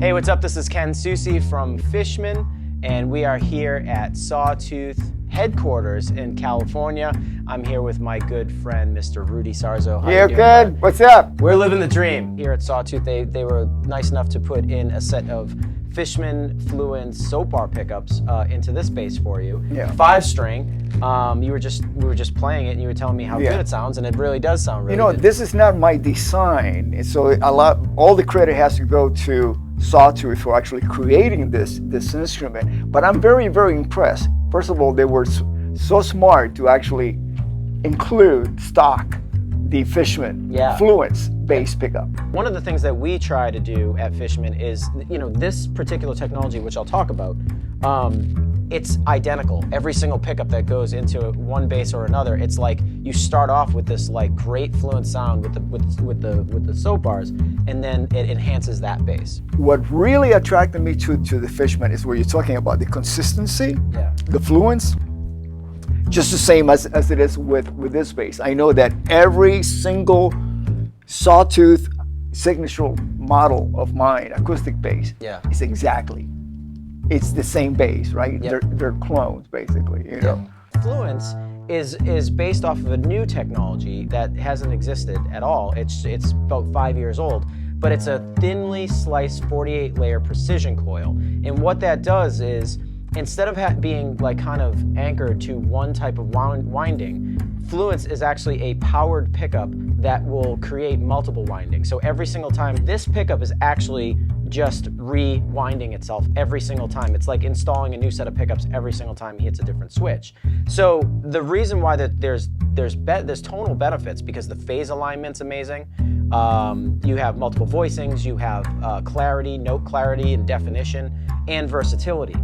Hey, what's up? This is Ken Susi from Fishman, and we are here at Sawtooth headquarters in California. I'm here with my good friend, Mr. Rudy Sarzo. How you doing, good. What's up? We're living the dream. Here at Sawtooth, they were nice enough to put in a set of Fishman Fluence soap bar pickups into this bass for you. Yeah. 5-string. We were just playing it, and you were telling me how good it sounds, and it really does sound really good. This is not my design, so all the credit has to go to Sawtooth for actually creating this instrument. But I'm very, very impressed. First of all, they were so smart to actually include stock the Fishman Fluence bass pickup. One of the things that we try to do at Fishman is, this particular technology, which I'll talk about, it's identical. Every single pickup that goes into one bass or another, it's like you start off with this like great Fluence sound with the soap bars, and then it enhances that bass. What really attracted me to the Fishman is where you're talking about the consistency, the Fluence, just the same as it is with this bass. I know that every single Sawtooth signature model of mine, acoustic bass, is it's the same bass, right? Yep. They're clones, basically, know. Fluence is based off of a new technology that hasn't existed at all. It's about 5 years old, but it's a thinly sliced 48-layer precision coil. And what that does is, instead of being like kind of anchored to one type of winding, Fluence is actually a powered pickup that will create multiple windings. So every single time, this pickup is actually just rewinding itself every single time. It's like installing a new set of pickups every single time he hits a different switch. So the reason why there's tonal benefits, because the phase alignment's amazing. You have multiple voicings, you have clarity, note clarity and definition, and versatility.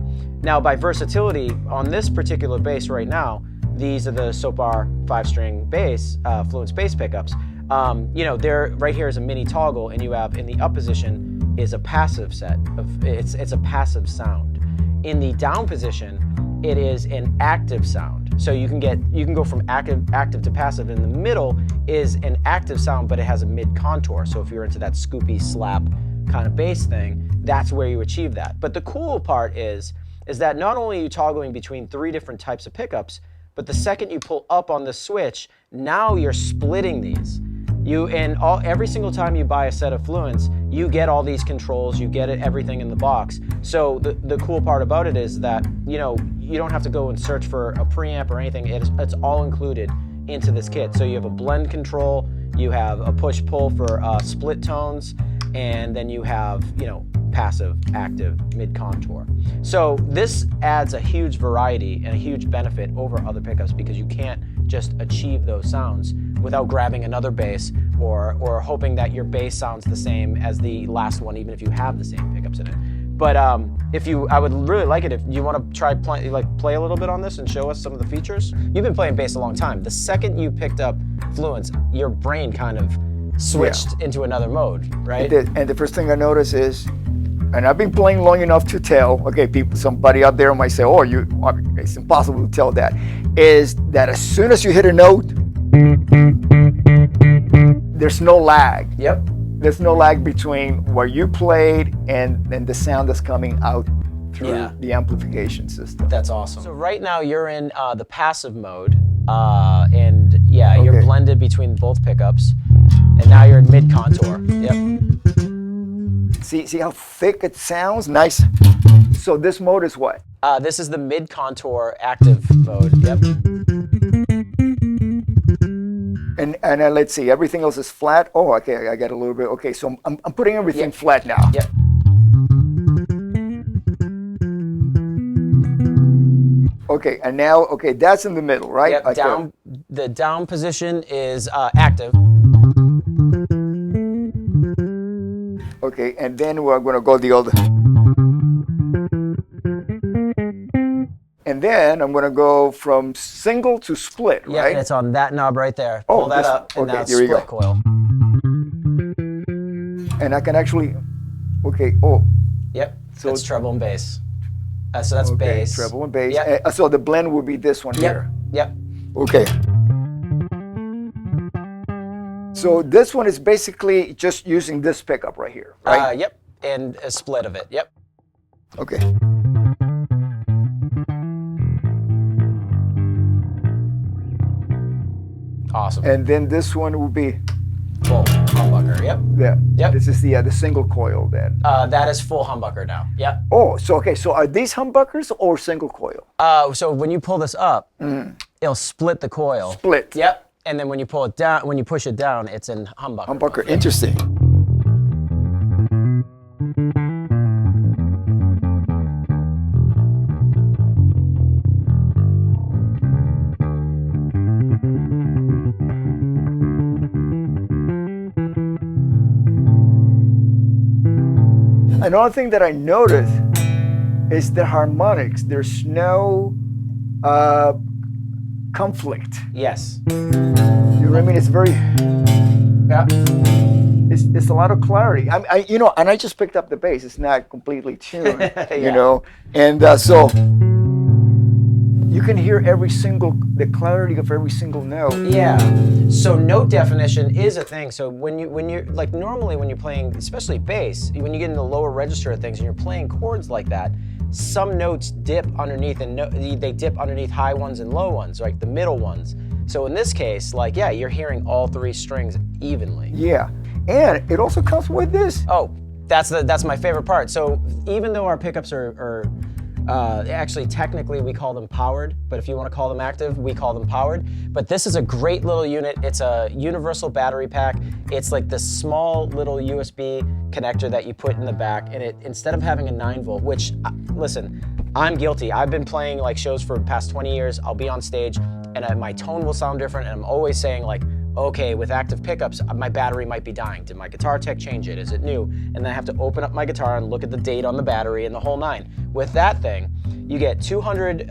Now, by versatility, on this particular bass right now, these are the soap bar 5-string bass, Fluence bass pickups. They're right here is a mini toggle, and you have in the up position is a passive set of it's a passive sound. In the down position, it is an active sound. So you can go from active to passive. In the middle is an active sound, but it has a mid contour. So if you're into that scoopy slap kind of bass thing, that's where you achieve that. But the cool part is that not only are you toggling between 3 different types of pickups, but the second you pull up on the switch, now you're splitting these. Every single time you buy a set of Fluence, you get all these controls, you get everything in the box. So the cool part about it is that you don't have to go and search for a preamp or anything. It's all included into this kit. So you have a blend control, you have a push-pull for split tones, and then you have passive, active, mid-contour. So this adds a huge variety and a huge benefit over other pickups, because you can't just achieve those sounds without grabbing another bass or hoping that your bass sounds the same as the last one, even if you have the same pickups in it. But I would really like it if you want to try play a little bit on this and show us some of the features. You've been playing bass a long time. The second you picked up Fluence, your brain kind of switched into another mode, right? It did. And the first thing I noticed is, and I've been playing long enough to tell, somebody out there might say, it's impossible to tell that, is that as soon as you hit a note, there's no lag. Yep. There's no lag between where you played and the sound that's coming out through the amplification system. That's awesome. So right now you're in the passive mode, and you're blended between both pickups, and now you're in mid-contour. Yep. See how thick it sounds? Nice. So this mode is what? This is the mid-contour active mode. Yep. And let's see, everything else is flat. Oh, okay, I got a little bit. Okay, so I'm putting everything flat now. Yep. Okay, and now, that's in the middle, right? Yep. Okay. The down position is active. Okay, and then we're going to go the other. And then I'm going to go from single to split, right? Yeah, and it's on that knob right there. Pull that up, and now it's here we split go. coil. And I can actually, Yep, so that's treble and bass. So that's bass. Treble and bass. Yep. So the blend would be this one here. Yep. Okay. So this one is basically just using this pickup right here, right? Yep. and a split of it. Yep. Okay. Awesome. And then this one will be Full humbucker. Yep. Yep. This is the single coil then. That is full humbucker now. Yep. Oh, so okay. So are these humbuckers or single coil? So when you pull this up, it'll split the coil. Split. Yep. And then when you pull it down, when you push it down, it's in humbucker. Humbucker. Interesting. Another thing that I noticed is the harmonics. There's no conflict. Yes. You know what I mean? It's very. Yeah. It's a lot of clarity. You know, and I just picked up the bass. It's not completely tuned. Yeah. You know, and so you can hear the clarity of every single note. Yeah. So note definition is a thing. So when you're like normally when you're playing, especially bass, when you get in the lower register of things and you're playing chords like that, some notes dip underneath and they dip underneath high ones and low ones, like the middle ones. So in this case, like yeah, you're hearing all three strings evenly. Yeah, and it also comes with this. Oh, that's my favorite part. So even though our pickups are actually, technically, we call them powered, but if you want to call them active, we call them powered. But this is a great little unit. It's a universal battery pack. It's like this small little USB connector that you put in the back, and it instead of having a 9-volt, which, listen, I'm guilty. I've been playing like shows for the past 20 years. I'll be on stage, and my tone will sound different, and I'm always saying like, okay, with active pickups, my battery might be dying. Did my guitar tech change it? Is it new? And then I have to open up my guitar and look at the date on the battery and the whole nine. With that thing, you get 200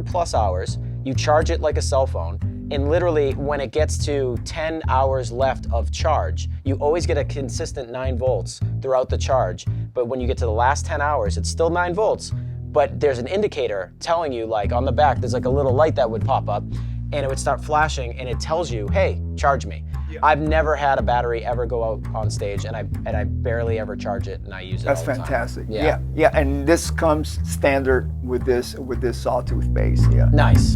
plus hours. You charge it like a cell phone. And literally, when it gets to 10 hours left of charge, you always get a consistent 9 volts throughout the charge. But when you get to the last 10 hours, it's still 9 volts. But there's an indicator telling you, like on the back, there's like a little light that would pop up. And it would start flashing, and it tells you, "Hey, charge me." Yeah. I've never had a battery ever go out on stage, and I barely ever charge it, and I use it. That's all the fantastic. Time. Yeah, and this comes standard with this Sawtooth bass. Yeah. Nice.